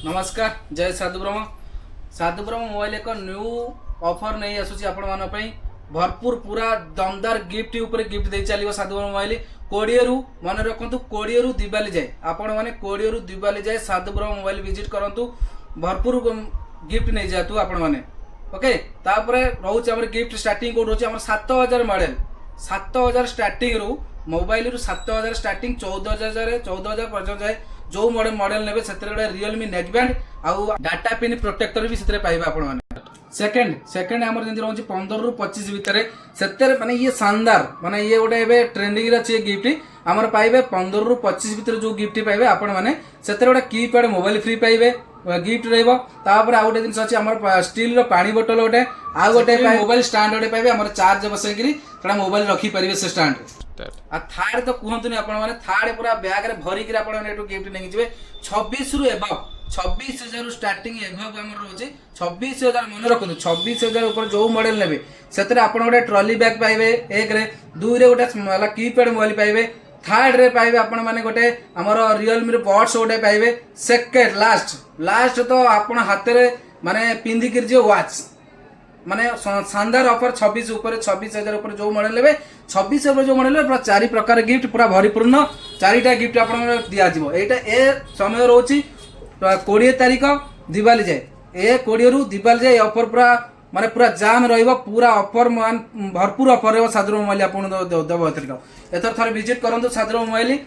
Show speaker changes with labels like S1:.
S1: नमस्कार जय साधुब्रह्म मोबाइल एक न्यू ऑफर नहीं आसूची आपण मान भरपूर पूरा दमदार गिफ्ट ऊपर गिफ्ट दे चलो साधुब्रह्म मोबाइल 20 रु मन रखु 20 रु दिवाली जाए आपण मैंने 20 रु दिवाली जाए साधुब्रह्म मोबाइल विजिट करूँ भरपूर गिफ्ट नहीं जातु आपण मैंने ओके तापर रोचे आम गिफ्ट स्टार्टिंग कोड रोचे 7000 मॉडल 7000 स्टार्टिंग रु मोबाइल रु 7000 स्टार्टिंग 14000 पर्यटन जाए जो मॉडल ने रियलमी नेकबैंड आउ डाटा पिन प्रोटेक्टर भी से पाइबा आपण माने सेकंड आमर जंती रहउची 15 रु 25 भितर सेतेरे माने ये शानदार माने ये गोटे एबे ट्रेंडिंग रे अछि गिफ्ट आमर पाइबे 15 रु 25 भितर जो गिफ्ट पाइबे आपण माने सेतेरे गोटे कीपैड मोबाइल फ्री पाइबे गिफ्ट रहइबो तापर आ गोटे दिन अछि हमर स्टील रो पानी बोतल गोटे आ गोटे मोबाइल स्टैंड गोटे पाइबे हमर चार्ज बसैकरी तडा मोबाइल रखी परिबे से स्टैंड आ थार्ड तो कहतुनी आपण माने थार्ड पूरा बैग रे भरी के आपण माने एटू गिफ्ट नै जिवे 26 रु एबव 26000 स्टार्टिंग एबव हमर रहउची 26000 मन रखनु 26000 ऊपर जो मॉडल नेबे सेतरे आपण गोटे ट्रॉली बैग पाइबे एक रे दुई रे गोटे वाला कीपैड मोबाइल पाइबे थर्ड रे पाइबे आपण माने गोटे हमर रियलमी रे बड्स गोटे पाइबे सेकंड लास्ट तो आपण हाथ रे माने पिंदी कर जे वॉच माने शानदार ऑफर 26 ऊपर 26000 ऊपर जो मॉडल लेबे 26 ऊपर जो मॉडल पूरा चारि प्रकार गिफ्ट पूरा भरिपूर्ण चारिटा गिफ्ट आपन दिया जिवो एटा ए समय रहउची 20 तारिख दिवाली जाए ए 20 रु दिवाली जाए ऑफर पूरा माने पूरा जाम रहइबो पूरा ऑफर मान भरपूर ऑफर रहइबो साधुब्रह्म मोबाइल आपन देबो एथर थरे विजिट करंतु साधुब्रह्म मोबाइल